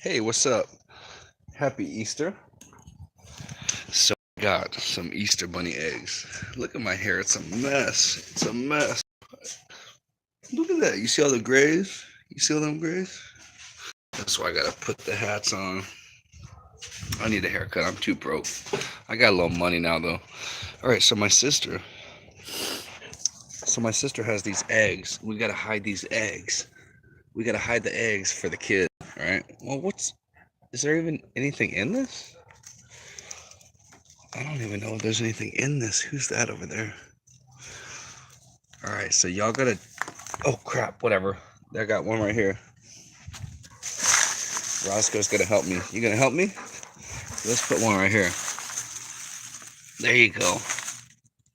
Hey, what's up? Happy Easter. So I got some Easter bunny eggs. Look at my hair. It's a mess. It's a mess. Look at that. You see all the grays? You see all them grays? That's why I gotta put the hats on. I need a haircut. I'm too broke. I got a little money now though. Alright, so my sister has these eggs. We gotta hide these eggs. We gotta hide the eggs for the kid. Alright? Well, is there even anything in this? I don't even know if there's anything in this. Who's that over there? Alright, so y'all gotta... Oh, crap. Whatever. I got one right here. Roscoe's gonna help me. You gonna help me? Let's put one right here. There you go.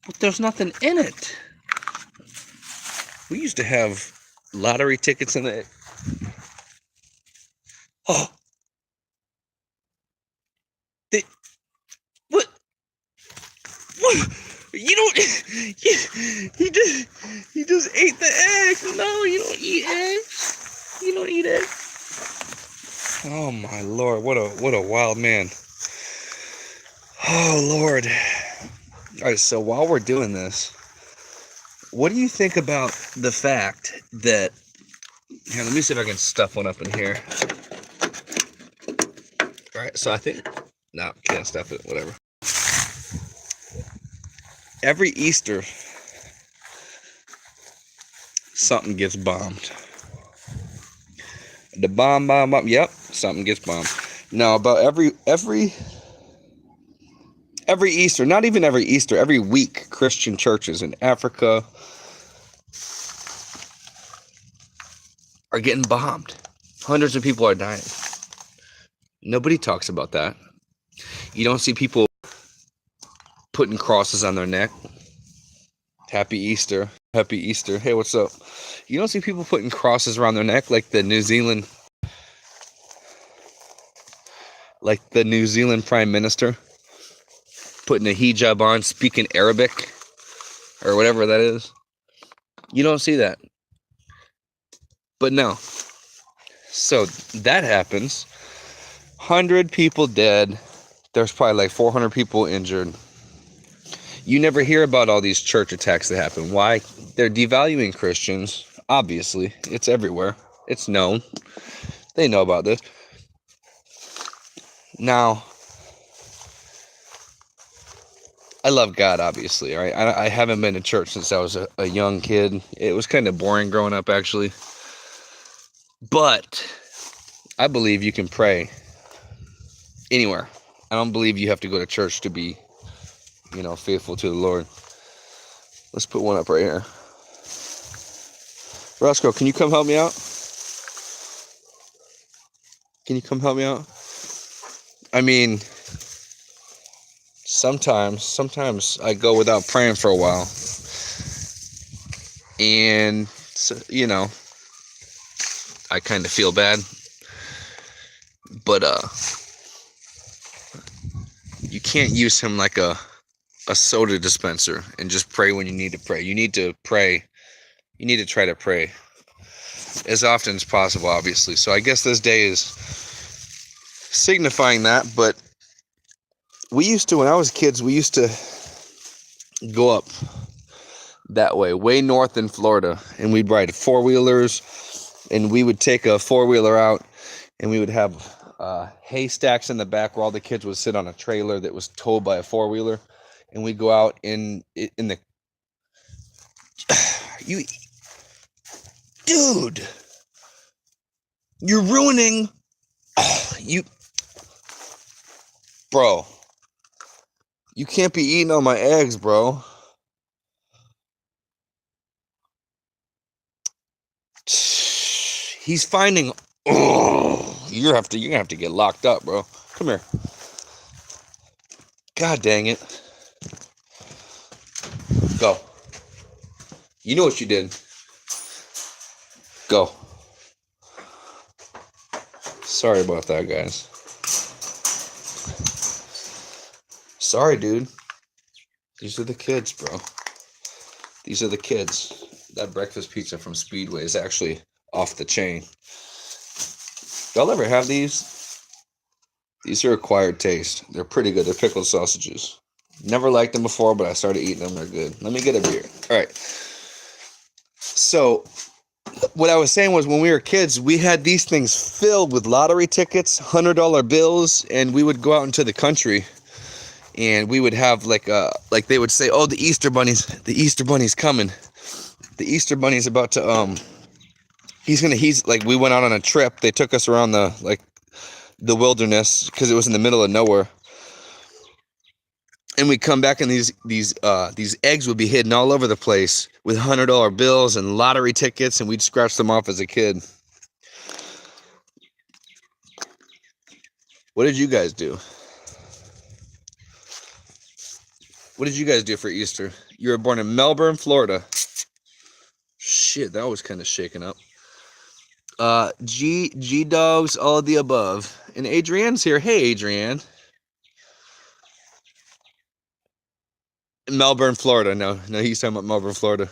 But there's nothing in it. We used to have lottery tickets in it. Oh! What? What? You don't... He just ate the egg. No, you don't eat eggs. You don't eat eggs. Oh my Lord, what a wild man. Oh Lord. Alright, so while we're doing this, what do you think about the fact that... Here, let me see if I can stuff one up in here. Alright, so I think... No, can't stuff it, whatever. Every Easter, something gets bombed. The bomb. Yep, something gets bombed. No, about every Easter, not even every Easter, every week, Christian churches in Africa are getting bombed. Hundreds of people are dying. Nobody talks about that. You don't see people putting crosses on their neck. Happy Easter. Happy Easter. Hey, what's up? You don't see people putting crosses around their neck like the New Zealand Prime Minister putting a hijab on, speaking Arabic or whatever that is. You don't see that. But no. So that happens. 100 people dead. There's probably like 400 people injured. You never hear about all these church attacks that happen. Why? They're devaluing Christians. Obviously. It's everywhere. It's known. They know about this. Now, I love God, obviously. All right? I haven't been to church since I was a young kid. It was kind of boring growing up, actually. But I believe you can pray anywhere. I don't believe you have to go to church to be, faithful to the Lord. Let's put one up right here. Roscoe, can you come help me out? Can you come help me out? I mean, sometimes I go without praying for a while. And, so, I kind of feel bad. But, you can't use him like a soda dispenser and just pray when you need to pray. You need to pray. You need to try to pray as often as possible, obviously. So I guess this day is signifying that. But when I was kids, we used to go up that way north in Florida, and we'd ride four-wheelers, and we would take a four-wheeler out, and we would have hay stacks in the back where all the kids would sit on a trailer that was towed by a four-wheeler, and we'd go out in the... Dude! You're ruining... Bro. You can't be eating all my eggs, bro. He's finding... Oh, you're gonna have to get locked up, bro. Come here. God dang it. Go. You know what you did. Go. Sorry about that, guys. Sorry, dude. These are the kids, bro. These are the kids. That breakfast pizza from Speedway is actually off the chain. Y'all ever have these? These are acquired taste. They're pretty good. They're pickled sausages. Never liked them before, but I started eating them. They're good. Let me get a beer. All right. So what I was saying was when we were kids, we had these things filled with lottery tickets, $100 bills, and we would go out into the country and we would have like they would say, oh, the Easter Bunny's coming. The Easter Bunny's about to, he's like, we went out on a trip. They took us around the wilderness because it was in the middle of nowhere. And we'd come back and these eggs would be hidden all over the place with $100 bills and lottery tickets, and we'd scratch them off as a kid. What did you guys do? What did you guys do for Easter? You were born in Melbourne, Florida. Shit, that was kind of shaken up. G dogs, all of the above. And Adrienne's here. Hey, Adrienne. Melbourne, Florida. No, he's talking about Melbourne, Florida.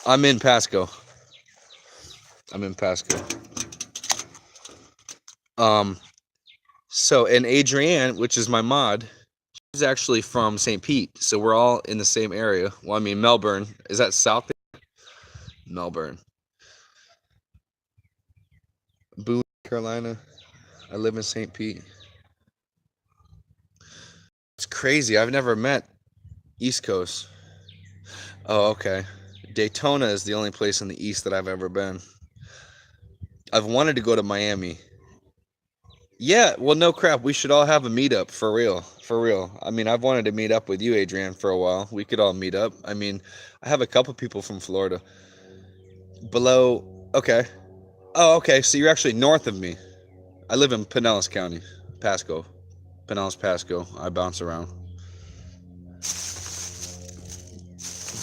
I'm in Pasco. So, and Adrienne, which is my mod, she's actually from St. Pete. So we're all in the same area. Well, I mean, Melbourne. Is that South? Melbourne. Boone, Carolina. I live in St. Pete. It's crazy. I've never met East Coast. Oh, okay. Daytona is the only place in the East that I've ever been. I've wanted to go to Miami. Yeah, well, no crap. We should all have a meetup for real. I mean, I've wanted to meet up with you, Adrienne, for a while. We could all meet up. I mean, I have a couple people from Florida. Below, okay. Oh, okay. So you're actually north of me. I live in Pinellas County, Pasco. Pinellas, Pasco. I bounce around.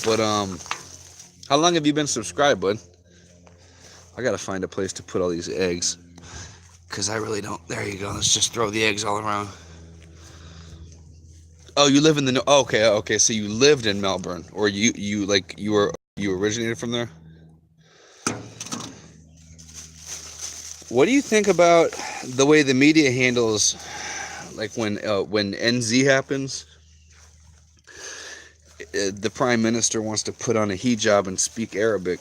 But how long have you been subscribed, bud? I gotta find a place to put all these eggs, cause I really don't. There you go. Let's just throw the eggs all around. Oh, you live in the. Oh, okay. So you lived in Melbourne, or you originated from there? What do you think about the way the media handles, like when NZ happens? The prime minister wants to put on a hijab and speak Arabic,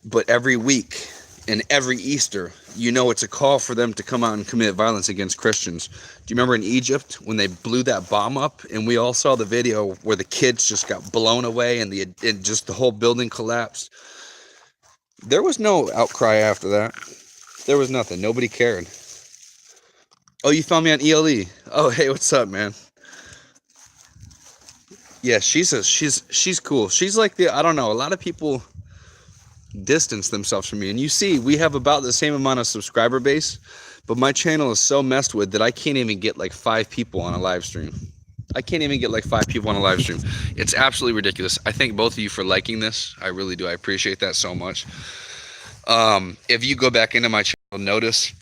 but every week and every Easter, it's a call for them to come out and commit violence against Christians. Do you remember in Egypt when they blew that bomb up and we all saw the video where the kids just got blown away and just the whole building collapsed? There was no outcry after that. There was nothing. Nobody cared. Oh, you found me on ELE. Oh, hey, what's up, man? Yeah, she's cool. She's like I don't know, a lot of people distance themselves from me. And you see, we have about the same amount of subscriber base, but my channel is so messed with that I can't even get like 5 people on a live stream. It's absolutely ridiculous. I thank both of you for liking this. I really do. I appreciate that so much. If you go back into my channel, notice,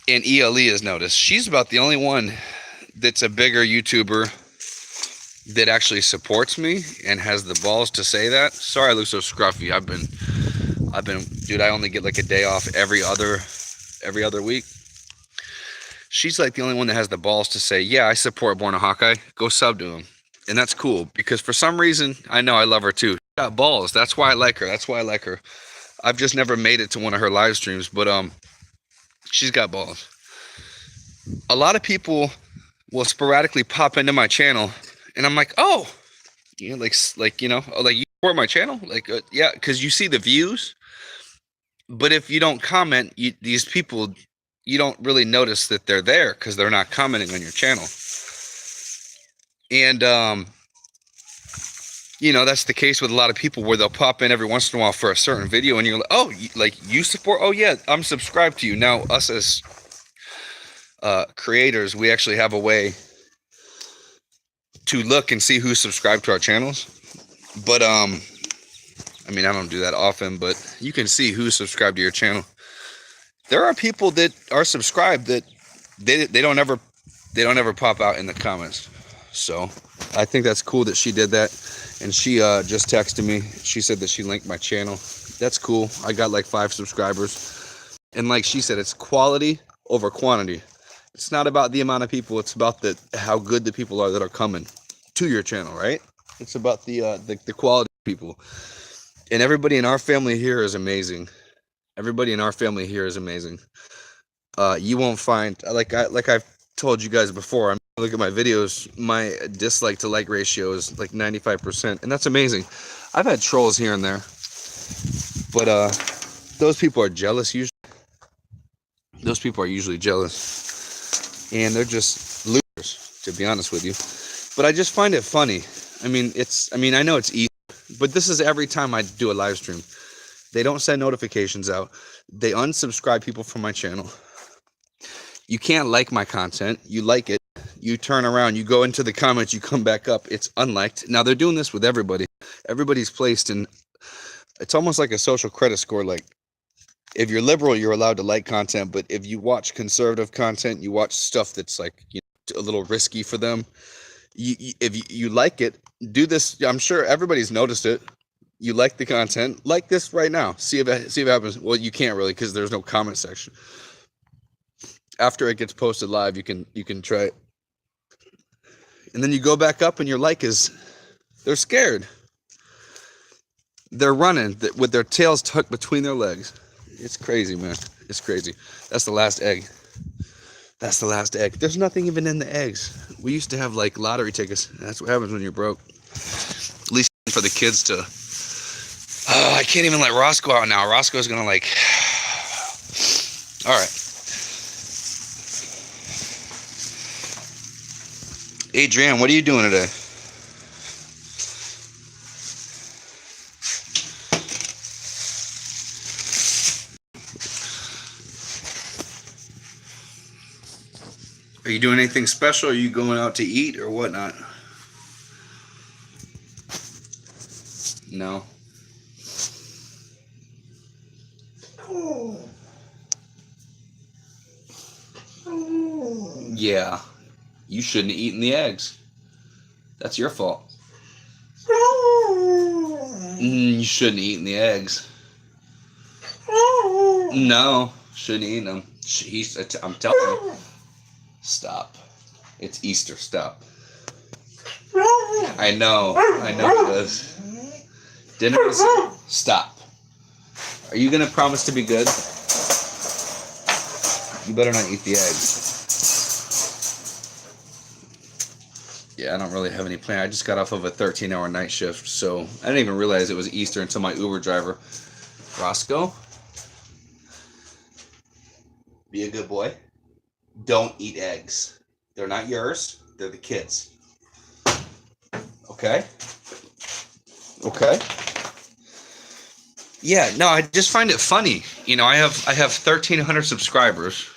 and ELE has noticed, she's about the only one that's a bigger YouTuber that actually supports me and has the balls to say that. Sorry I look so scruffy. I've been, dude, I only get like a day off every other week. She's like the only one that has the balls to say, yeah, I support Born a Hawkeye. Go sub to him. And that's cool because for some reason, I know I love her too. She got balls. That's why I like her. I've just never made it to one of her live streams, but she's got balls. A lot of people will sporadically pop into my channel and I'm like, oh, like you support my channel? Yeah, because you see the views. But if you don't comment, these people, you don't really notice that they're there because they're not commenting on your channel. And, that's the case with a lot of people where they'll pop in every once in a while for a certain video and you're like, oh, you support? Oh, yeah, I'm subscribed to you. Now, us as creators, we actually have a way to look and see who's subscribed to our channels. But I mean, I don't do that often, but you can see who's subscribed to your channel. There are people that are subscribed that they don't ever pop out in the comments. So I think that's cool that she did that. And she just texted me. She said that she linked my channel. That's cool. I got like 5 subscribers. And like she said, it's quality over quantity. It's not about the amount of people. It's about how good the people are that are coming to your channel, right? It's about the quality of people. And everybody in our family here is amazing. Everybody in our family here is amazing. You won't find, like I've told you guys before, I mean, look at my videos, my dislike to like ratio is like 95%, and that's amazing. I've had trolls here and there, but those people are jealous usually. Those people are usually jealous, and they're just losers, to be honest with you. But I just find it funny. I mean, I know it's easy, but this is every time I do a live stream. They don't send notifications out. They unsubscribe people from my channel. You can't like my content. You like it. You turn around. You go into the comments. You come back up. It's unliked. Now, they're doing this with everybody. Everybody's placed in... It's almost like a social credit score. Like, if you're liberal, you're allowed to like content. But if you watch conservative content, you watch stuff that's like, you know, a little risky for them. If you like it, do this. I'm sure everybody's noticed it. You like the content, like this right now. See if it happens. Well, you can't really because there's no comment section. After it gets posted live, you can try it. And then you go back up and your like is, they're scared. They're running with their tails tucked between their legs. It's crazy, man. It's crazy. That's the last egg. That's the last egg. There's nothing even in the eggs. We used to have like lottery tickets. That's what happens when you're broke. At least for the kids to... Oh, I can't even let Roscoe out now. Roscoe's gonna like... All right. Adrienne, what are you doing today? Are you doing anything special? Are you going out to eat or whatnot? No. Yeah. You shouldn't have eaten the eggs. That's your fault. You shouldn't have eaten the eggs. No. Shouldn't have eaten them. I'm telling you. Stop. It's Easter. Stop. I know it is. Dinner is... Stop. Are you going to promise to be good? You better not eat the eggs. Yeah, I don't really have any plan. I just got off of a 13-hour night shift, so I didn't even realize it was Easter until my Uber driver. Roscoe? Be a good boy. Don't eat eggs. They're not yours. They're the kids. Okay? Okay? Yeah, no, I just find it funny. You know, I have 1,300 subscribers.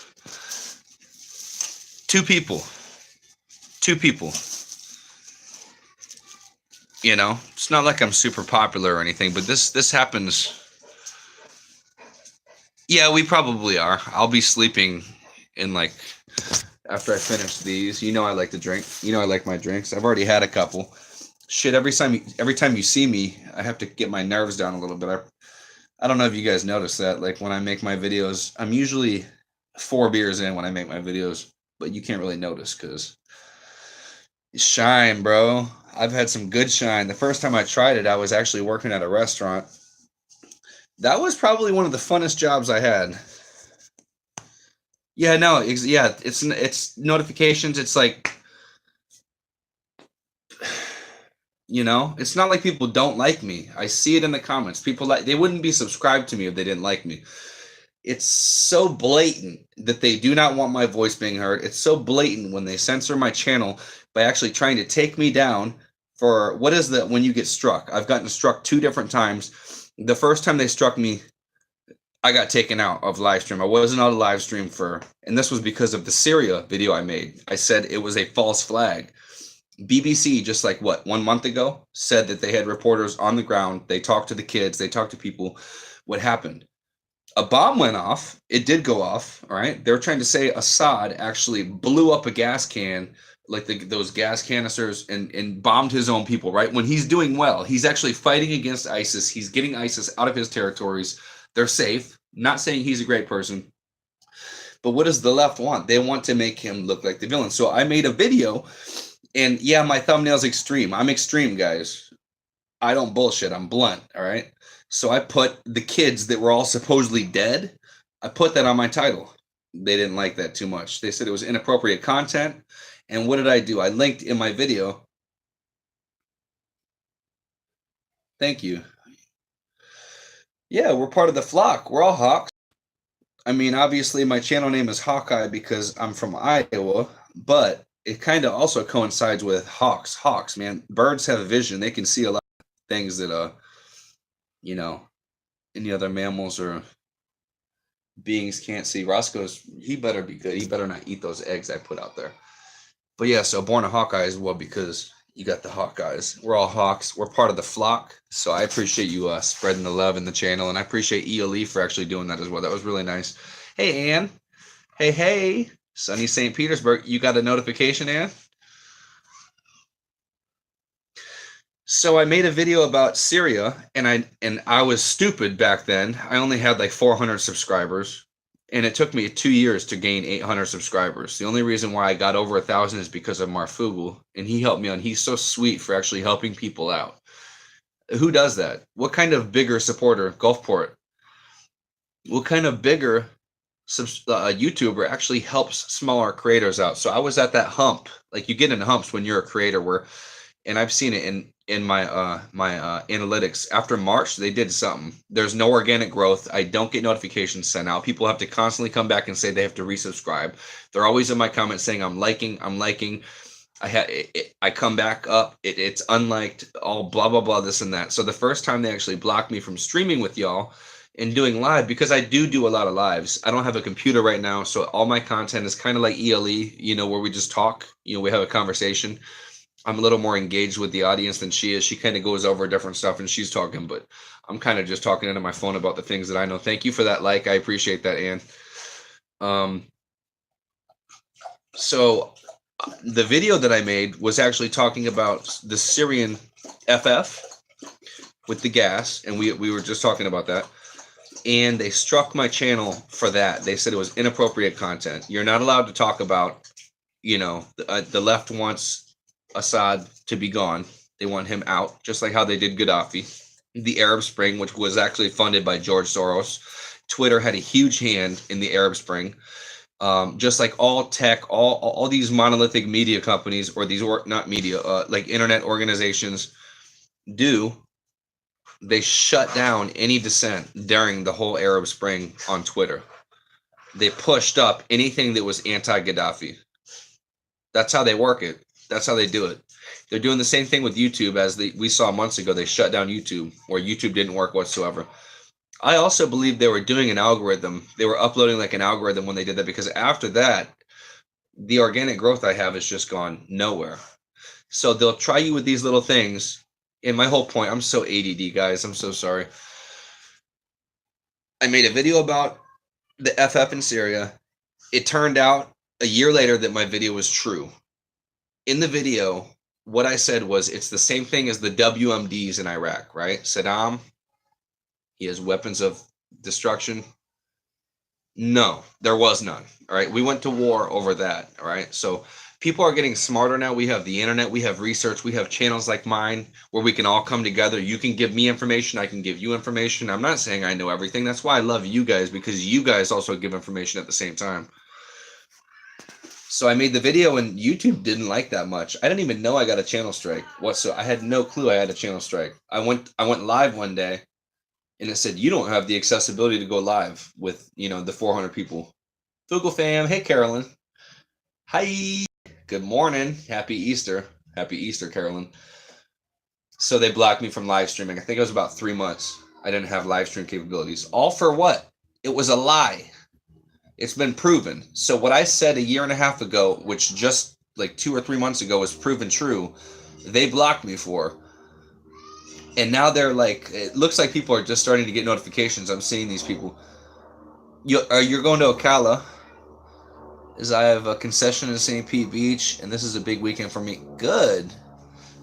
Two people. You know, it's not like I'm super popular or anything, but this happens. Yeah, we probably are. I'll be sleeping in like after I finish these. You know I like to drink. You know I like my drinks. I've already had a couple. Shit, every time you see me, I have to get my nerves down a little bit. I don't know if you guys notice that. Like when I make my videos, I'm usually 4 beers in when I make my videos, but you can't really notice because shine, bro. I've had some good shine. The first time I tried it, I was actually working at a restaurant. That was probably one of the funnest jobs I had. Yeah, no, yeah, it's notifications. It's like, you know, it's not like people don't like me. I see it in the comments. People they wouldn't be subscribed to me if they didn't like me. It's so blatant that they do not want my voice being heard. It's so blatant when they censor my channel by actually trying to take me down for what is when you get struck. I've gotten struck 2 different times. The first time they struck me, I got taken out of live stream. I wasn't on a live stream and this was because of the Syria video I made. I said it was a false flag. BBC, just like 1 month ago, said that they had reporters on the ground. They talked to the kids. They talked to people. What happened? A bomb went off. It did go off. All right. They're trying to say Assad actually blew up a gas can, like those gas canisters, and bombed his own people, right? When he's doing well, he's actually fighting against ISIS. He's getting ISIS out of his territories. They're safe. Not saying he's a great person, But what does the left want? They want to make him look like the villain. So I made a video, and yeah, my thumbnail's extreme. I'm extreme, guys. I don't bullshit. I'm blunt, all right? So I put the kids that were all supposedly dead, I put that on my title. They didn't like that too much. They said it was inappropriate content. And what did I do? I linked in my video. Thank you. Yeah, we're part of the flock. We're all Hawks. I mean, obviously, my channel name is Hawkeye because I'm from Iowa, but it kind of also coincides with hawks. Hawks, man. Birds have a vision. They can see a lot of things that, you know, any other mammals or beings can't see. Roscoe's, he better be good. He better not eat those eggs I put out there. But yeah, so born a Hawkeye as well because you got the Hawkeyes. We're all Hawks. We're part of the flock. So I appreciate you spreading the love in the channel. And I appreciate ELE for actually doing that as well. That was really nice. Hey, Ann. Hey. Sunny St. Petersburg. You got a notification, Ann? So I made a video about Syria, and I was stupid back then. I only had like 400 subscribers. And it took me 2 years to gain 800 subscribers. The only reason why I got over 1,000 is because of Marfugel, and he helped me on. He's so sweet for actually helping people out. Who does that? What kind of bigger supporter? Gulfport. What kind of bigger YouTuber actually helps smaller creators out? So I was at that hump. Like you get in humps when you're a creator where, and I've seen it in my analytics. After March, they did something. There's no organic growth. I don't get notifications sent out. People have to constantly come back and say they have to resubscribe. They're always in my comments saying I'm liking. I come back up. It's unliked. All blah blah blah. This and that. So the first time they actually blocked me from streaming with y'all and doing live, because I do a lot of lives. I don't have a computer right now, so all my content is kind of like ELE. You know, where we just talk. You know, we have a conversation. I'm a little more engaged with the audience than she is. She kind of goes over different stuff and she's talking, but I'm kind of just talking into my phone about the things that I know. Thank you for that like. I appreciate that, Ann. So the video that I made was actually talking about the Syrian FF with the gas, and we were just talking about that. And they struck my channel for that. They said it was inappropriate content. You're not allowed to talk about, you know, the left wants Assad to be gone. They want him out, just like how they did Gaddafi. The Arab Spring, which was actually funded by George Soros. Twitter had a huge hand in the Arab Spring. Just like all tech, all these monolithic media companies, or these not media, like internet organizations do, they shut down any dissent during the whole Arab Spring on Twitter. They pushed up anything that was anti-Gaddafi. That's how they work it. That's how they do it. They're doing the same thing with YouTube as we saw months ago. They shut down YouTube, where YouTube didn't work whatsoever. I also believe they were doing an algorithm. They were uploading like an algorithm when they did that, because after that, the organic growth I have has just gone nowhere. So they'll try you with these little things. And my whole point, I'm so ADD, guys. I'm so sorry. I made a video about the FF in Syria. It turned out a year later that my video was true. In the video, what I said was it's the same thing as the WMDs in Iraq, right? Saddam, he has weapons of destruction. No, there was none. All right. We went to war over that. All right. So people are getting smarter now. We have the internet. We have research. We have channels like mine where we can all come together. You can give me information. I can give you information. I'm not saying I know everything. That's why I love you guys, because you guys also give information at the same time. So I made the video and YouTube didn't like that much. I didn't even know I got a channel strike. I had no clue I had a channel strike. I went live one day and it said, you don't have the accessibility to go live with, you know, the 400 people. Fugel fam. Hey, Carolyn. Hi. Good morning. Happy Easter. Happy Easter, Carolyn. So they blocked me from live streaming. I think it was about 3 months. I didn't have live stream capabilities. All for what? It was a lie. It's been proven. So what I said a year and a half ago, which just like 2 or 3 months ago was proven true, they blocked me for. And now they're like, it looks like people are just starting to get notifications. I'm seeing these people. You're going to Ocala. As I have a concession in St. Pete Beach, and this is a big weekend for me. Good.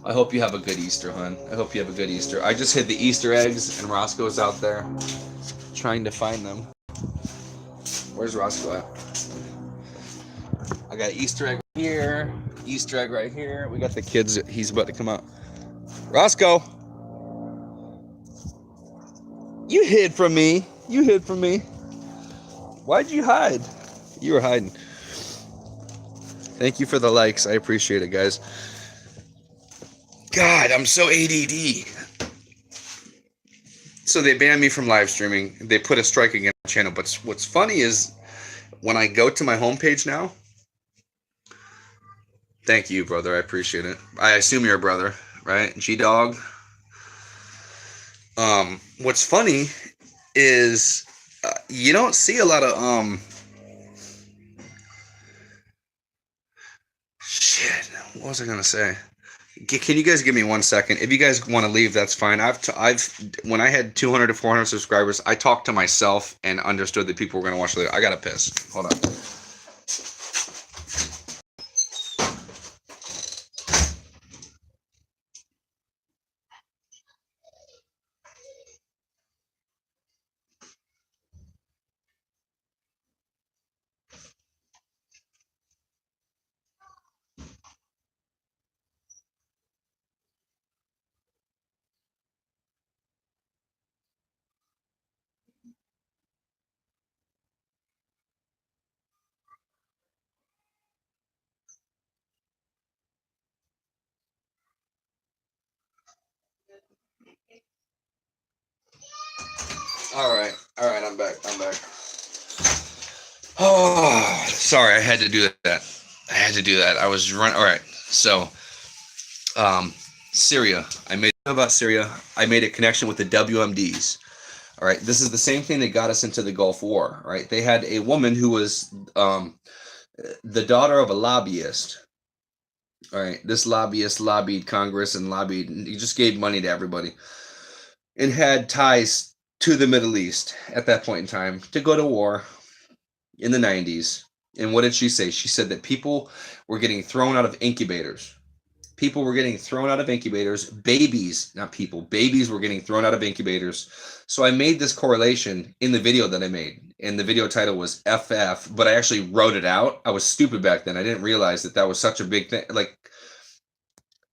I hope you have a good Easter, hon. I hope you have a good Easter. I just hid the Easter eggs, and Roscoe's out there trying to find them. Where's Roscoe at? I got Easter egg here, Easter egg right here. We got the kids. He's about to come out. Roscoe, you hid from me. You hid from me. Why'd you hide? You were hiding. Thank you for the likes. I appreciate it, guys. God, I'm so ADD. So they banned me from live streaming. They put a strike against my channel. But what's funny is when I go to my homepage now. Thank you, brother. I appreciate it. I assume you're a brother, right? G-Dog. What's funny is you don't see a lot of shit. What was I gonna say? Can you guys give me 1 second? If you guys want to leave, that's fine. When I had 200 to 400 subscribers, I talked to myself and understood that people were gonna watch later. I gotta piss. Hold on. All right, I'm back. Oh, sorry, I had to do that. I was running. All right, so, Syria. I made about Syria. I made a connection with the WMDs. All right, this is the same thing that got us into the Gulf War. All right, they had a woman who was the daughter of a lobbyist. All right, this lobbyist lobbied Congress and he just gave money to everybody and had ties to the Middle East at that point in time to go to war in the 90s. And what did she say? She said that people were getting thrown out of incubators. People were getting thrown out of incubators. Babies were getting thrown out of incubators. So I made this correlation in the video that I made. And the video title was FF, but I actually wrote it out. I was stupid back then. I didn't realize that was such a big thing. Like,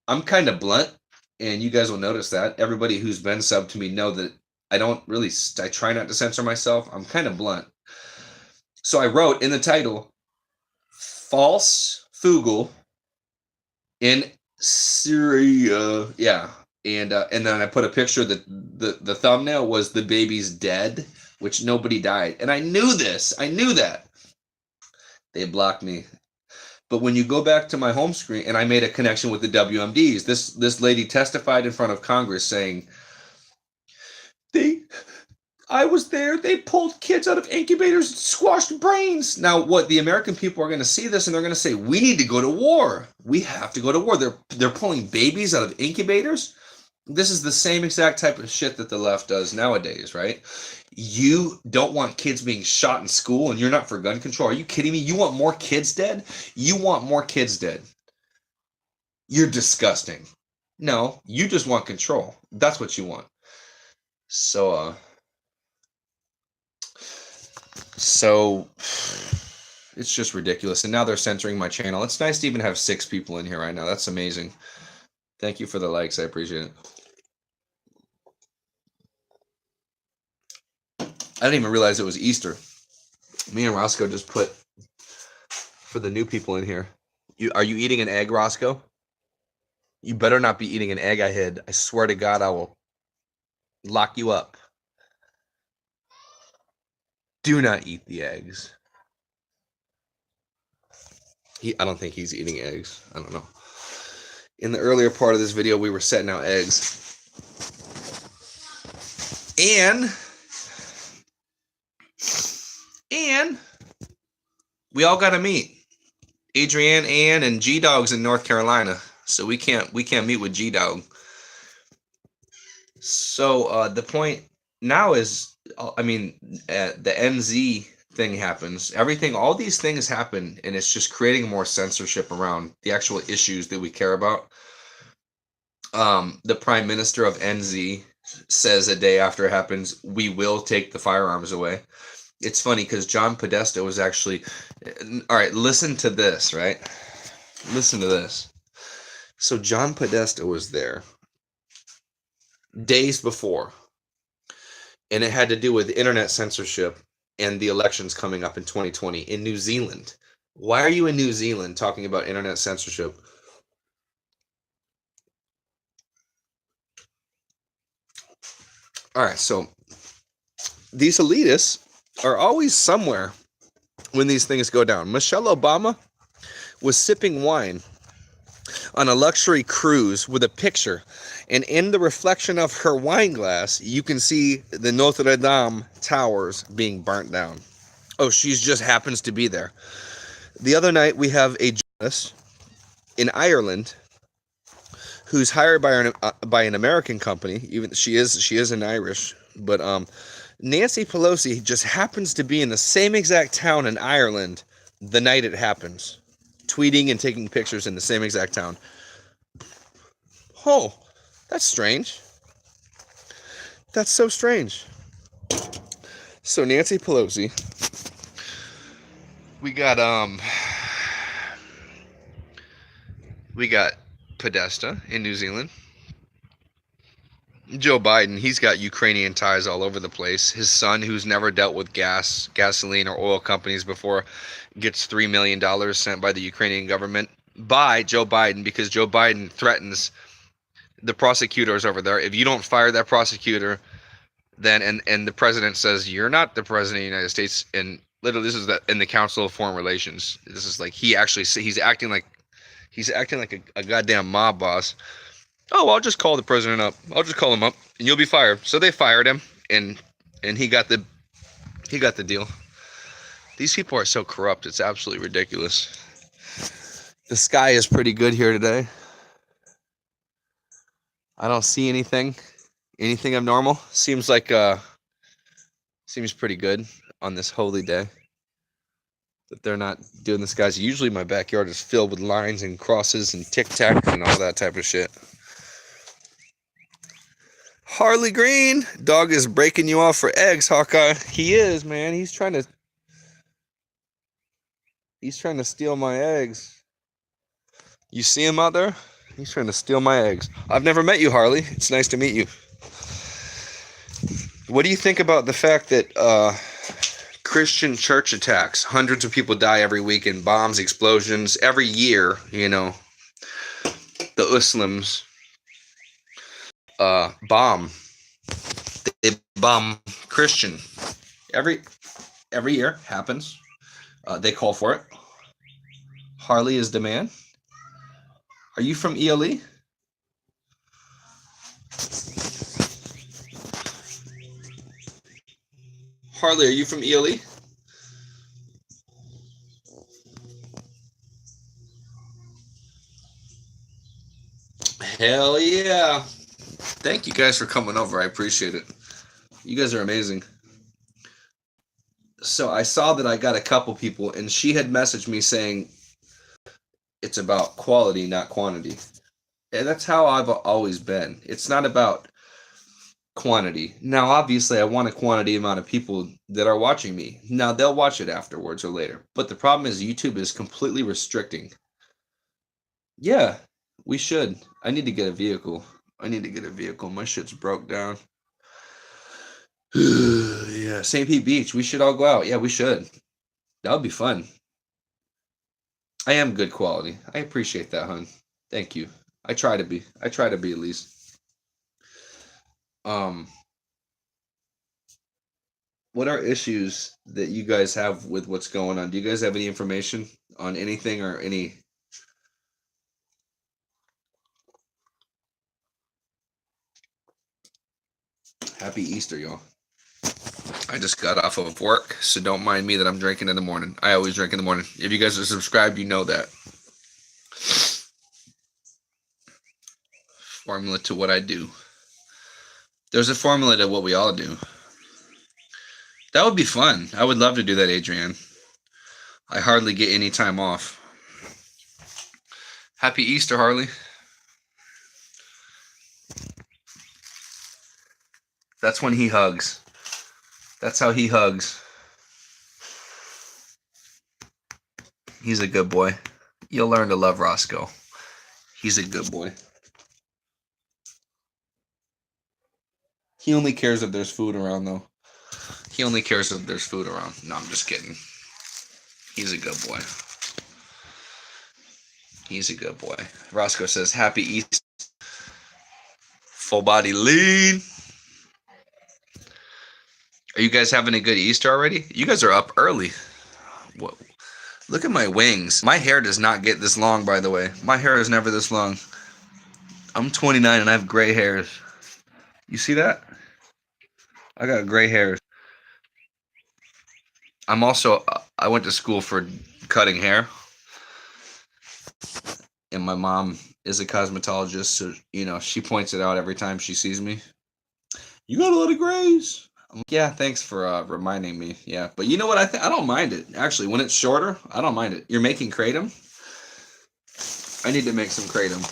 I'm kind of blunt, and you guys will notice that. Everybody who's been subbed to me know that I try not to censor myself. I'm kind of blunt. So I wrote in the title, false Fugel in Syria. Yeah. And then I put a picture that the thumbnail was the baby's dead, which nobody died. And I knew this. I knew that. They blocked me. But when you go back to my home screen, and I made a connection with the WMDs, this lady testified in front of Congress saying, I was there. They pulled kids out of incubators and squashed brains. Now, what the American people are going to see this and they're going to say, we need to go to war. We have to go to war. They're pulling babies out of incubators. This is the same exact type of shit that the left does nowadays, right? You don't want kids being shot in school and you're not for gun control. Are you kidding me? You want more kids dead? You want more kids dead. You're disgusting. No, you just want control. That's what you want. So it's just ridiculous. And now they're censoring my channel. It's nice to even have 6 people in here right now. That's amazing. Thank you for the likes. I appreciate it. I didn't even realize it was Easter. Me and Roscoe just put, for the new people in here, are you eating an egg, Roscoe? You better not be eating an egg I hid. I swear to God, I will lock you up. Do not eat the eggs. I don't think he's eating eggs. I don't know. In the earlier part of this video, we were setting out eggs. And we all got to meet. Adrienne, Ann, and G-Dog's in North Carolina. So we can't meet with G-Dog. So the point now is, I mean, the NZ thing happens. All these things happen, and it's just creating more censorship around the actual issues that we care about. The Prime Minister of NZ says a day after it happens, we will take the firearms away. It's funny because John Podesta was actually. All right, listen to this, right? Listen to this. So John Podesta was there days before, and it had to do with internet censorship and the elections coming up in 2020 in New Zealand. Why are you in New Zealand talking about internet censorship? All right, so these elitists are always somewhere when these things go down. Michelle Obama was sipping wine on a luxury cruise with a picture, and in the reflection of her wine glass, you can see the Notre Dame towers being burnt down. Oh, she just happens to be there. The other night, we have a journalist in Ireland who's hired by an American company. Even she is an Irish, but Nancy Pelosi just happens to be in the same exact town in Ireland the night it happens, tweeting and taking pictures in the same exact town. Oh, that's strange. That's so strange. So Nancy Pelosi, we got Podesta in New Zealand. Joe Biden, he's got Ukrainian ties all over the place. His son, who's never dealt with gasoline, or oil companies before, gets $3 million sent by the Ukrainian government by Joe Biden because Joe Biden threatens the prosecutors over there. If you don't fire that prosecutor, then and the president says you're not the president of the United States. And literally, this is in the Council of Foreign Relations. This is like he's acting like a goddamn mob boss. Oh, I'll just call the president up. I'll just call him up, and you'll be fired. So they fired him, and he got the deal. These people are so corrupt. It's absolutely ridiculous. The sky is pretty good here today. I don't see anything abnormal. Seems pretty good on this holy day. That they're not doing this, guys. Usually my backyard is filled with lines and crosses and tic-tacs and all that type of shit. Harley Green, dog is breaking you off for eggs, Hawkeye. He is, man. He's trying to steal my eggs. You see him out there? He's trying to steal my eggs. I've never met you, Harley. It's nice to meet you. What do you think about the fact that Christian church attacks, hundreds of people die every week in bombs, explosions, every year, the Muslims bomb. They bomb Christian. Every year happens. They call for it. Harley is the man. Are you from ELE? Harley, are you from ELE? Hell yeah. Thank you guys for coming over. I appreciate it. You guys are amazing. So I saw that I got a couple people, and she had messaged me saying it's about quality, not quantity. And that's how I've always been. It's not about quantity. Now, obviously, I want a quantity amount of people that are watching me. Now, they'll watch it afterwards or later. But the problem is YouTube is completely restricting. Yeah, we should. I need to get a vehicle. My shit's broke down. Yeah, St. Pete Beach. We should all go out. Yeah, we should. That would be fun. I am good quality. I appreciate that, hon. Thank you. I try to be at least. What are issues that you guys have with what's going on? Do you guys have any information on anything or any? Happy Easter, y'all. I just got off of work, so don't mind me that I'm drinking in the morning. I always drink in the morning. If you guys are subscribed, you know that. Formula to what I do. There's a formula to what we all do. That would be fun. I would love to do that, Adrienne. I hardly get any time off. Happy Easter, Harley. That's when he hugs. That's how he hugs. He's a good boy. You'll learn to love Roscoe. He's a good boy. He only cares if there's food around, though. He only cares if there's food around. No, I'm just kidding. He's a good boy. He's a good boy. Roscoe says, Happy Easter. Full body lean. Are you guys having a good Easter already? You guys are up early. Whoa. Look at my wings. My hair does not get this long, by the way. My hair is never this long. I'm 29 and I have gray hairs. You see that? I got gray hairs. I went to school for cutting hair. And my mom is a cosmetologist, so, she points it out every time she sees me. You got a lot of grays. I'm like, yeah, thanks for reminding me. Yeah, but you know what? I don't mind it. Actually, when it's shorter, I don't mind it. You're making kratom? I need to make some kratom.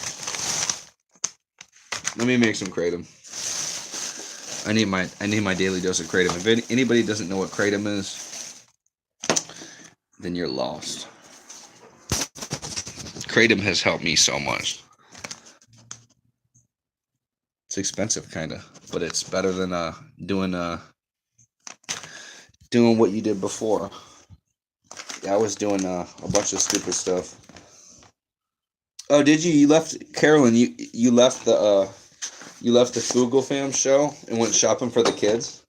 Let me make some kratom. I need my daily dose of kratom. If anybody doesn't know what kratom is, then you're lost. Kratom has helped me so much. It's expensive, kind of, but it's better than doing what you did before. Yeah, I was doing a bunch of stupid stuff. Oh, did you? You left, Carolyn. You left the Google Fam show and went shopping for the kids.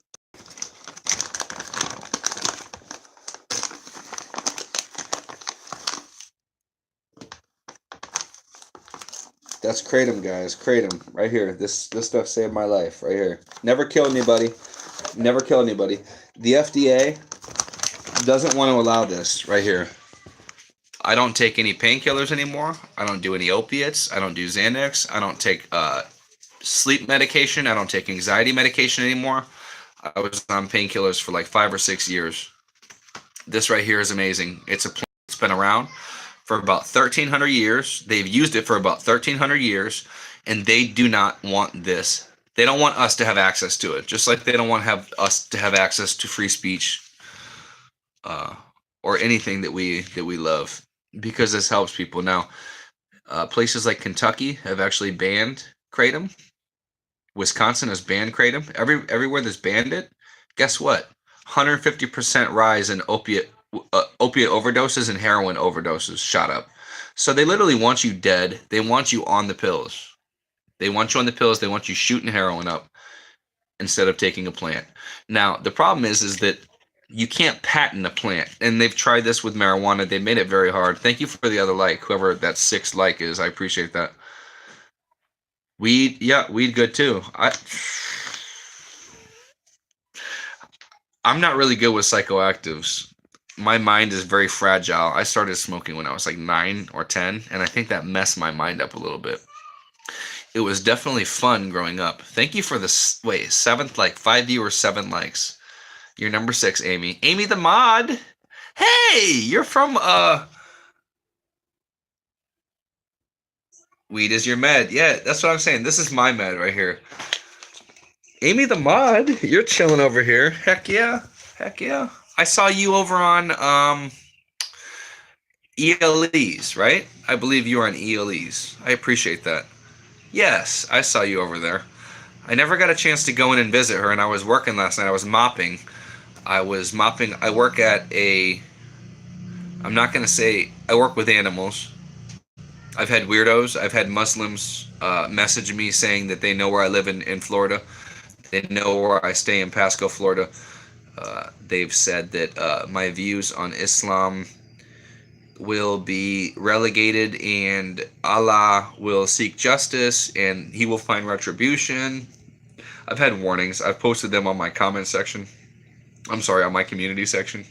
That's kratom, guys. Kratom, right here. This stuff saved my life, right here. Never kill anybody. Never kill anybody. The FDA doesn't want to allow this, right here. I don't take any painkillers anymore. I don't do any opiates. I don't do Xanax. I don't take sleep medication. I don't take anxiety medication anymore. I was on painkillers for like 5 or 6 years. This right here is amazing. It's a plant that's been around for about 1,300 years. They've used it for about 1,300 years, and they do not want this. They don't want us to have access to it, just like they don't want us to have access to free speech or anything that we love, because this helps people. Now, places like Kentucky have actually banned kratom. Wisconsin has banned kratom. Everywhere that's banned it, guess what? 150% rise in opiate overdoses and heroin overdoses shot up. So they literally want you dead. They want you on the pills. They want you on the pills. They want you shooting heroin up instead of taking a plant. Now, the problem is that you can't patent a plant. And they've tried this with marijuana. They made it very hard. Thank you for the other like, whoever that 6th like is. I appreciate that. Weed, yeah, weed good too. I'm not really good with psychoactives. My mind is very fragile. I started smoking when I was like 9 or 10, and I think that messed my mind up a little bit. It was definitely fun growing up. Thank you for the 7th like. 5 viewers, 7 likes. You're number 6, Amy. Amy the mod. Hey, you're from weed is your med. Yeah, that's what I'm saying. This is my med right here. Amy the mod, you're chilling over here. Heck yeah. Heck yeah. I saw you over on ELEs, right? I believe you are on ELEs. I appreciate that. Yes, I saw you over there. I never got a chance to go in and visit her, and I was working last night. I was mopping. I work at I'm not going to say, I work with animals. I've had weirdos. I've had Muslims message me saying that they know where I live in Florida. They know where I stay in Pasco, Florida. They've said that my views on Islam will be relegated, and Allah will seek justice, and He will find retribution. I've had warnings. I've posted them on my comment section. I'm sorry, on my community section.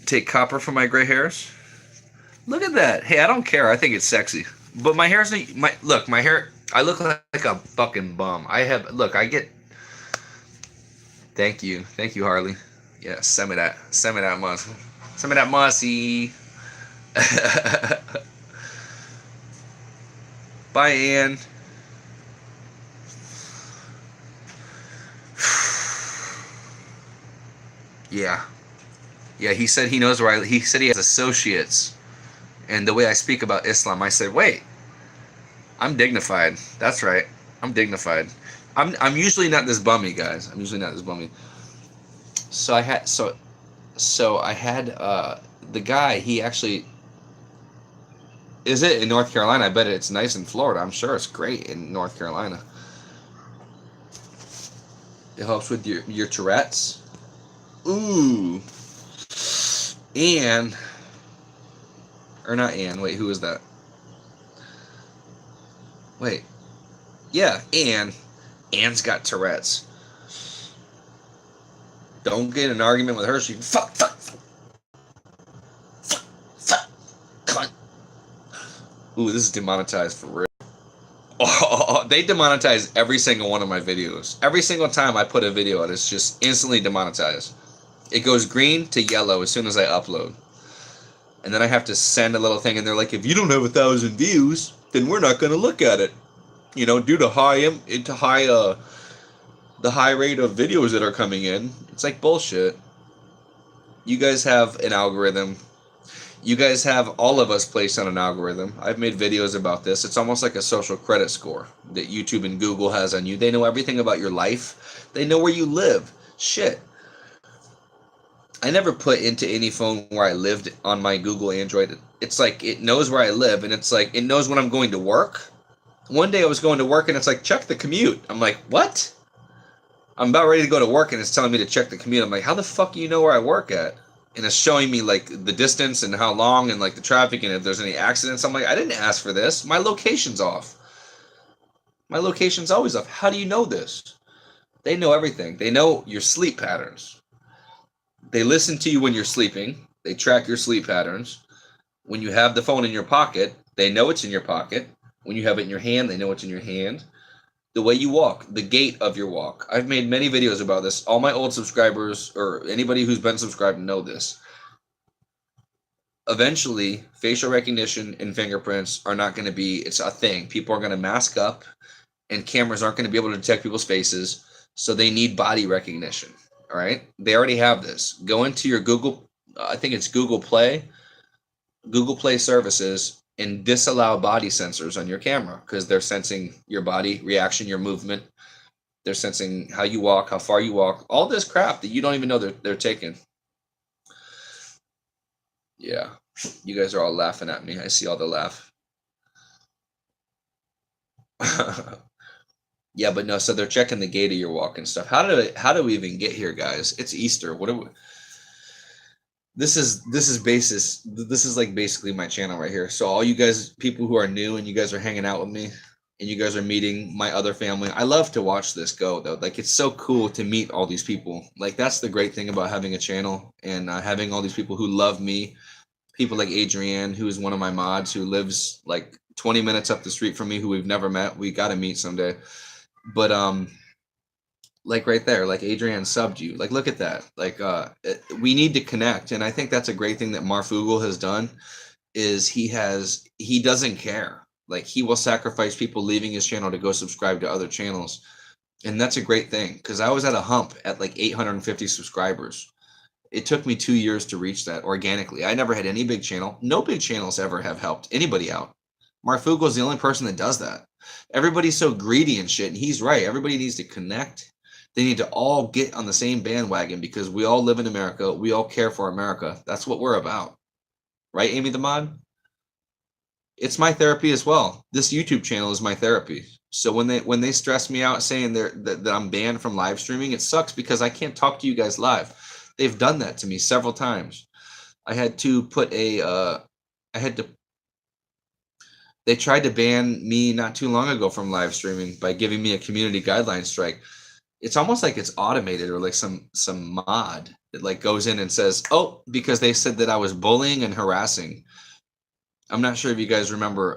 Take copper for my gray hairs. Look at that. Hey, I don't care. I think it's sexy. But my hair's not... my hair... I look like a fucking bum. I get... Thank you, Harley. Yeah, send me that muscle. Send me that mussy. Bye, Ann. Yeah. Yeah, he said he knows where he said he has associates. And the way I speak about Islam, I said, wait, I'm dignified. That's right. I'm dignified. I'm usually not this bummy, guys. I'm usually not this bummy. So I had the guy, he actually is it in North Carolina. I bet it's nice in Florida. I'm sure it's great in North Carolina. It helps with your Tourette's. Ooh. Anne. Or not Anne. Wait, who is that? Wait. Yeah, Anne. Anne's got Tourette's. Don't get in an argument with her. She fuck. Cunt. Ooh, this is demonetized for real. Oh, they demonetize every single one of my videos. Every single time I put a video out, it's just instantly demonetized. It goes green to yellow as soon as I upload. And then I have to send a little thing, and they're like, if you don't have 1,000 views, then we're not going to look at it. You know, due to the high rate of videos that are coming in. It's like bullshit. You guys have an algorithm. You guys have all of us placed on an algorithm. I've made videos about this. It's almost like a social credit score that YouTube and Google has on you. They know everything about your life. They know where you live. Shit. I never put into any phone where I lived on my Google Android. It's like it knows where I live, and it's like it knows when I'm going to work. One day I was going to work, and it's like, check the commute. I'm like, what? I'm about ready to go to work, and it's telling me to check the commute. I'm like, how the fuck do you know where I work at? And it's showing me like the distance and how long and like the traffic and if there's any accidents. I'm like, I didn't ask for this. My location's off. My location's always off. How do you know this? They know everything. They know your sleep patterns. They listen to you when you're sleeping. They track your sleep patterns. When you have the phone in your pocket, they know it's in your pocket. When you have it in your hand, they know it's in your hand. The way you walk, the gait of your walk. I've made many videos about this. All my old subscribers or anybody who's been subscribed know this. Eventually, facial recognition and fingerprints are not going to be, it's a thing. People are going to mask up and cameras aren't going to be able to detect people's faces. So they need body recognition. All right. They already have this. Go into your Google, I think it's Google Play services, and disallow body sensors on your camera because they're sensing your body reaction, your movement. They're sensing how you walk, how far you walk, all this crap that you don't even know they're taking. Yeah, you guys are all laughing at me. I see all the laugh. Yeah, but no, so they're checking the gait of your walk and stuff. How do we even get here, guys? It's Easter. What are we? This is like basically my channel right here. So all you guys, people who are new and you guys are hanging out with me and you guys are meeting my other family, I love to watch this go though. Like it's so cool to meet all these people. Like that's the great thing about having a channel and having all these people who love me. People like Adrienne, who is one of my mods, who lives like 20 minutes up the street from me, who we've never met. We got to meet someday. But like right there, like Adrienne subbed you. Like look at that. Like we need to connect, and I think that's a great thing that Marfugal has done. Is he doesn't care. Like he will sacrifice people leaving his channel to go subscribe to other channels, and that's a great thing. Because I was at a hump at like 850 subscribers. It took me 2 years to reach that organically. I never had any big channel. No big channels ever have helped anybody out. Marfugal is the only person that does that. Everybody's so greedy and shit, and he's right. Everybody needs to connect. They need to all get on the same bandwagon because we all live in America. We all care for America. That's what we're about. Right, Amy the Mod? It's my therapy as well. This YouTube channel is my therapy. So when they stress me out saying that I'm banned from live streaming, it sucks because I can't talk to you guys live. They've done that to me several times. I had to put they tried to ban me not too long ago from live streaming by giving me a community guideline strike. It's almost like it's automated or like some mod that like goes in and says, oh, because they said that I was bullying and harassing. I'm not sure if you guys remember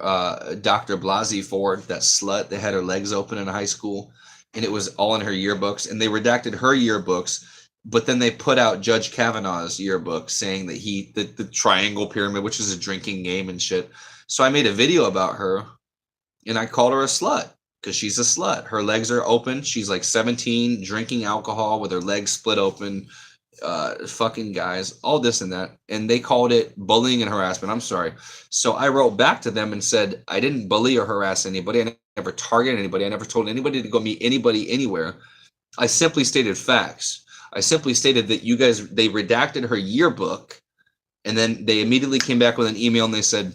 Dr. Blasey Ford, that slut that had her legs open in high school, and it was all in her yearbooks, and they redacted her yearbooks, but then they put out Judge Kavanaugh's yearbook saying that the triangle pyramid, which is a drinking game and shit. So I made a video about her, and I called her a slut because she's a slut. Her legs are open. She's like 17, drinking alcohol with her legs split open, fucking guys, all this and that, and they called it bullying and harassment. I'm sorry. So I wrote back to them and said I didn't bully or harass anybody. I never targeted anybody. I never told anybody to go meet anybody anywhere. I simply stated facts. I simply stated that you guys, they redacted her yearbook, and then they immediately came back with an email and they said,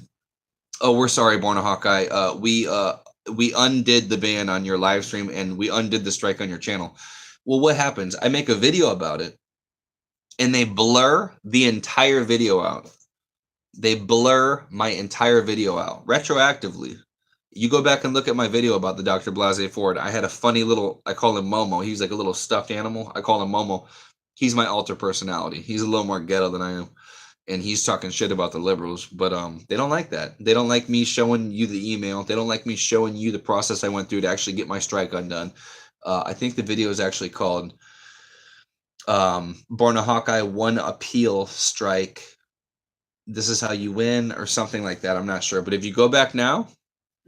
"Oh, we're sorry, Born a Hawkeye. We undid the ban on your live stream and we undid the strike on your channel." Well, what happens? I make a video about it, and they blur the entire video out. They blur my entire video out retroactively. You go back and look at my video about the Dr. Blase Ford. I had a funny little, I call him Momo. He's like a little stuffed animal. I call him Momo. He's my alter personality. He's a little more ghetto than I am. And he's talking shit about the liberals, but they don't like that. They don't like me showing you the email. They don't like me showing you the process I went through to actually get my strike undone. I think the video is actually called Born a Hawkeye One Appeal Strike. This is how you win, or something like that. I'm not sure. But if you go back now,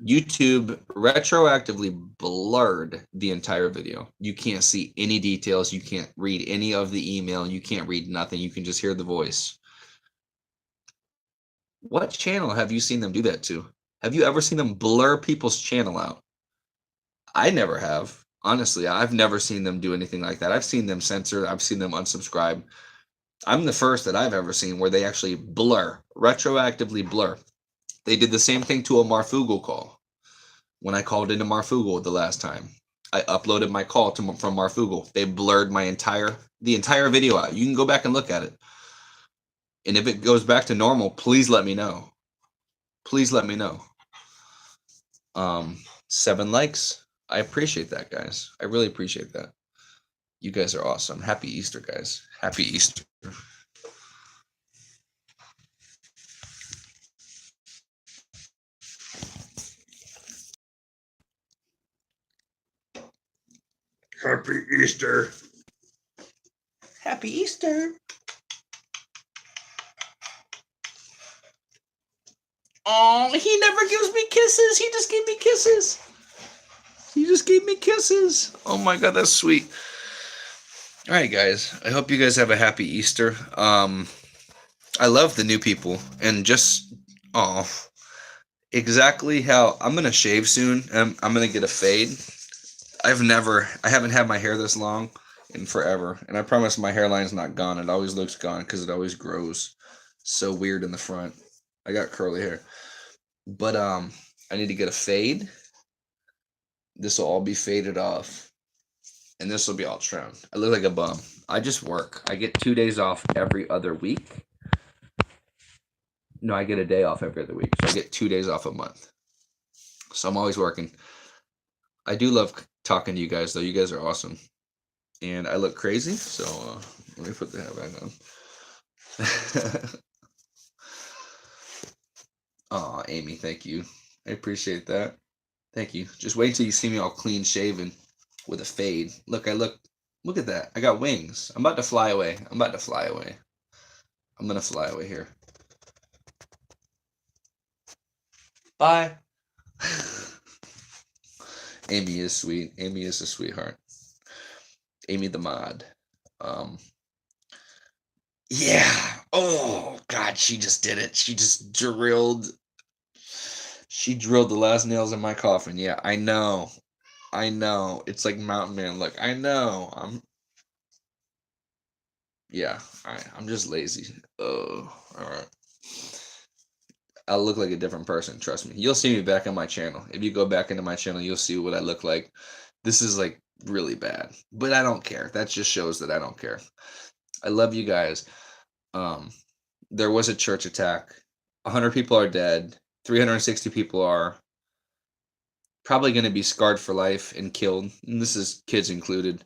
YouTube retroactively blurred the entire video. You can't see any details. You can't read any of the email. You can't read nothing. You can just hear the voice. What channel have you seen them do that to? Have you ever seen them blur people's channel out? I never have. Honestly, I've never seen them do anything like that. I've seen them censor. I've seen them unsubscribe. I'm the first that I've ever seen where they actually blur, retroactively blur. They did the same thing to a Marfugal call. When I called into Marfugal the last time, I uploaded my call from Marfugal. They blurred the entire video out. You can go back and look at it. And if it goes back to normal, please let me know. Please let me know. 7 likes. I appreciate that, guys. I really appreciate that. You guys are awesome. Happy Easter, guys. Happy Easter. Happy Easter. Happy Easter. Oh, he never gives me kisses. He just gave me kisses. He just gave me kisses. Oh my God, that's sweet. All right, guys. I hope you guys have a happy Easter. I love the new people, and just exactly how I'm gonna shave soon. I'm gonna get a fade. I haven't had my hair this long in forever, and I promise my hairline's not gone. It always looks gone because it always grows so weird in the front. I got curly hair, but I need to get a fade. This will all be faded off, and this will be all trimmed. I look like a bum. I just work. I get 2 days off every other week. No, I get a day off every other week, so I get 2 days off a month. So I'm always working. I do love talking to you guys, though. You guys are awesome. And I look crazy, so let me put the hat back on. Oh, Amy, thank you. I appreciate that. Thank you. Just wait till you see me all clean shaven with a fade. Look at that. I got wings. I'm about to fly away. I'm going to fly away here. Bye. Amy is sweet. Amy is a sweetheart. Amy the mod. Yeah. Oh God, she just did it. She drilled the last nails in my coffin. Yeah, I know. It's like Mountain Man. Look, I know. I'm just lazy. Oh, all right. I'll look like a different person, trust me. You'll see me back on my channel. If you go back into my channel, you'll see what I look like. This is like really bad, but I don't care. That just shows that I don't care. I love you guys. There was a church attack. 100 people are dead. 360 people are probably going to be scarred for life and killed. And this is kids included.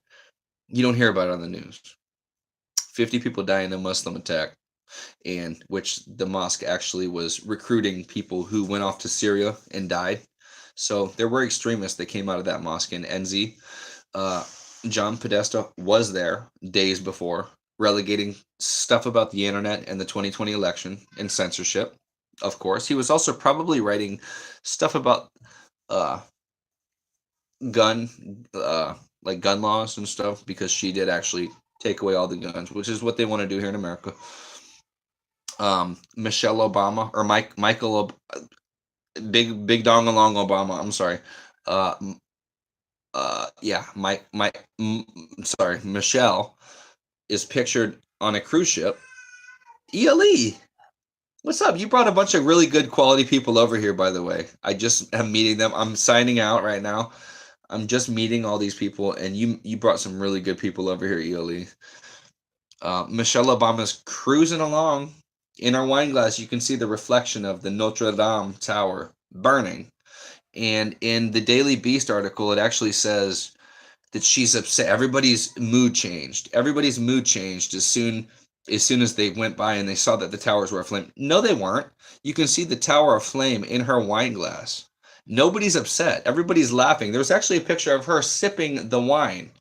You don't hear about it on the news. 50 people die in a Muslim attack, and which the mosque actually was recruiting people who went off to Syria and died. So there were extremists that came out of that mosque in NZ. John Podesta was there days before, relegating stuff about the internet and the 2020 election and censorship. Of course, he was also probably writing stuff about gun laws and stuff, because she did actually take away all the guns, which is what they want to do here in America. Michelle Obama or Michael, big dong along Obama. I'm sorry. Yeah, sorry, Michelle is pictured on a cruise ship. ELE, what's up? You brought a bunch of really good quality people over here, by the way. I just am meeting them. I'm signing out right now. I'm just meeting all these people, and you brought some really good people over here, ELE. Michelle Obama's cruising along. In her wine glass, you can see the reflection of the Notre Dame Tower burning. And in the Daily Beast article, it actually says that she's upset. Everybody's mood changed. Everybody's mood changed as soon as they went by and they saw that the towers were aflame. No, they weren't. You can see the tower of flame in her wine glass. Nobody's upset. Everybody's laughing. There's actually a picture of her sipping the wine.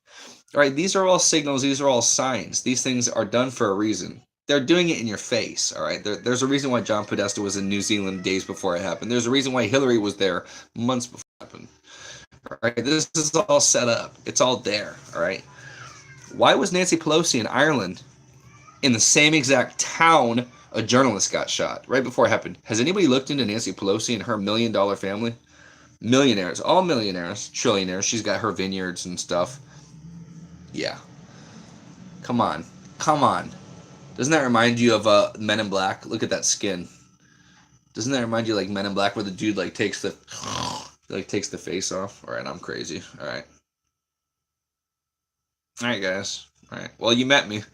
All right, these are all signals. These are all signs. These things are done for a reason. They're doing it in your face, all right? There's a reason why John Podesta was in New Zealand days before it happened. There's a reason why Hillary was there months before it happened. All right, this is all set up. It's all there, all right? Why was Nancy Pelosi in Ireland in the same exact town a journalist got shot right before it happened? Has anybody looked into Nancy Pelosi and her $1 million family? Millionaires, all millionaires, trillionaires. She's got her vineyards and stuff. Yeah. Come on. Come on. Doesn't that remind you of Men in Black? Look at that skin. Doesn't that remind you like Men in Black where the dude like takes the face off? All right, I'm crazy. All right. All right, guys. All right. Well, you met me.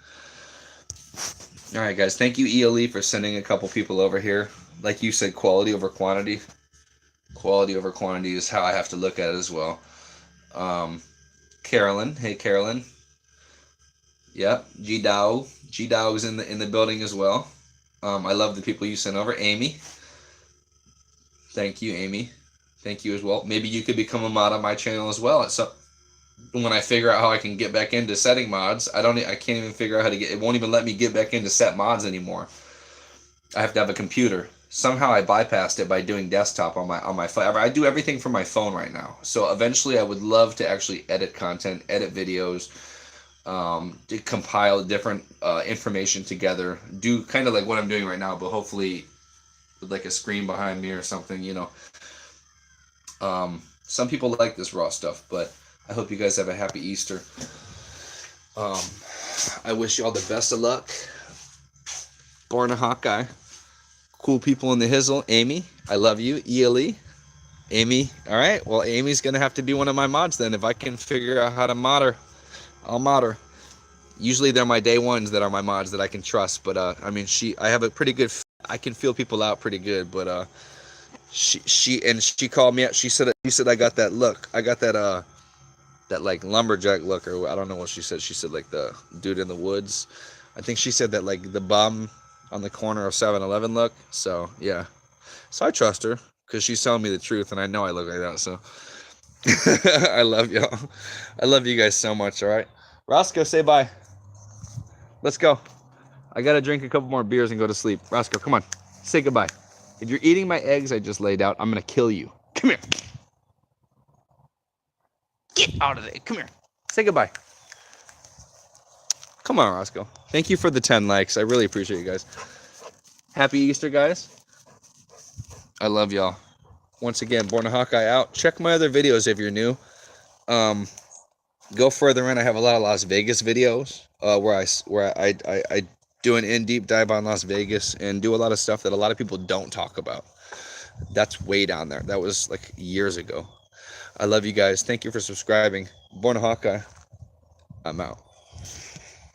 All right, guys. Thank you, ELE, for sending a couple people over here. Like you said, quality over quantity. Quality over quantity is how I have to look at it as well. Carolyn. Hey, Carolyn. Yep. G-Dog's in the building as well. I love the people you sent over. Amy. Thank you, Amy. Thank you as well. Maybe you could become a mod on my channel as well. So when I figure out how I can get back into setting mods, I can't even figure out how to get. It won't even let me get back into set mods anymore. I have to have a computer. Somehow I bypassed it by doing desktop on my phone. I do everything from my phone right now. So eventually I would love to actually edit content, edit videos, to compile different information together, do kind of like what I'm doing right now, but hopefully with like a screen behind me or something, you know. Some people like this raw stuff, but I hope you guys have a happy Easter. I wish you all the best of luck. Born a Hawkeye. Cool people in the hizzle. Amy, I love you. ELE. Amy, all right. Well, Amy's going to have to be one of my mods then. If I can figure out how to mod her, I'll mod her. Usually they're my day ones that are my mods that I can trust. But, I mean, I have a pretty good, I can feel people out pretty good. But she called me out. She said I got that look. I got that like lumberjack look, or I don't know what she said. She said like the dude in the woods. I think she said that like the bum on the corner of 7-Eleven look. So yeah, so I trust her because she's telling me the truth, and I know I look like that. So I love y'all. I love you guys so much. All right, Roscoe, say bye. Let's go. I gotta drink a couple more beers and go to sleep. Roscoe, come on, say goodbye. If you're eating my eggs I just laid out, I'm gonna kill you. Come here. Get out of there. Come here. Say goodbye. Come on, Roscoe. Thank you for the 10 likes. I really appreciate you guys. Happy Easter, guys. I love y'all. Once again, Born a Hawkeye out. Check my other videos if you're new. Go further in. I have a lot of Las Vegas videos where I do an in-deep dive on Las Vegas and do a lot of stuff that a lot of people don't talk about. That's way down there. That was like years ago. I love you guys. Thank you for subscribing. Born a Hawkeye. I'm out.